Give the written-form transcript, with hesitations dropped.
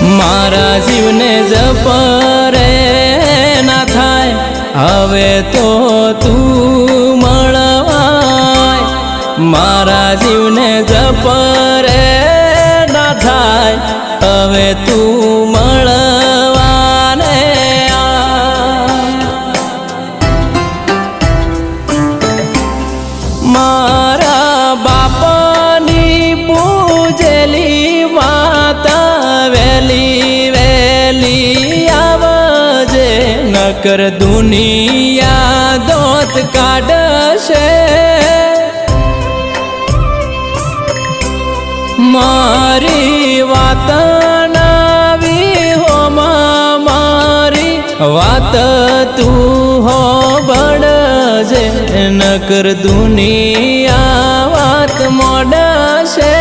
मारा जीवने जपरे ना थाय हवे तो तू मळवाय मारा जीवने जपरे ना थाय हवे तू मळवाने मारा बापानी पूजेली माता वेली वेली आवजे नकर दुनिया दोत काढशे मारी वात नावी हो मारी वात तू हो बड़जे नकर दुनिया वात मोडशे।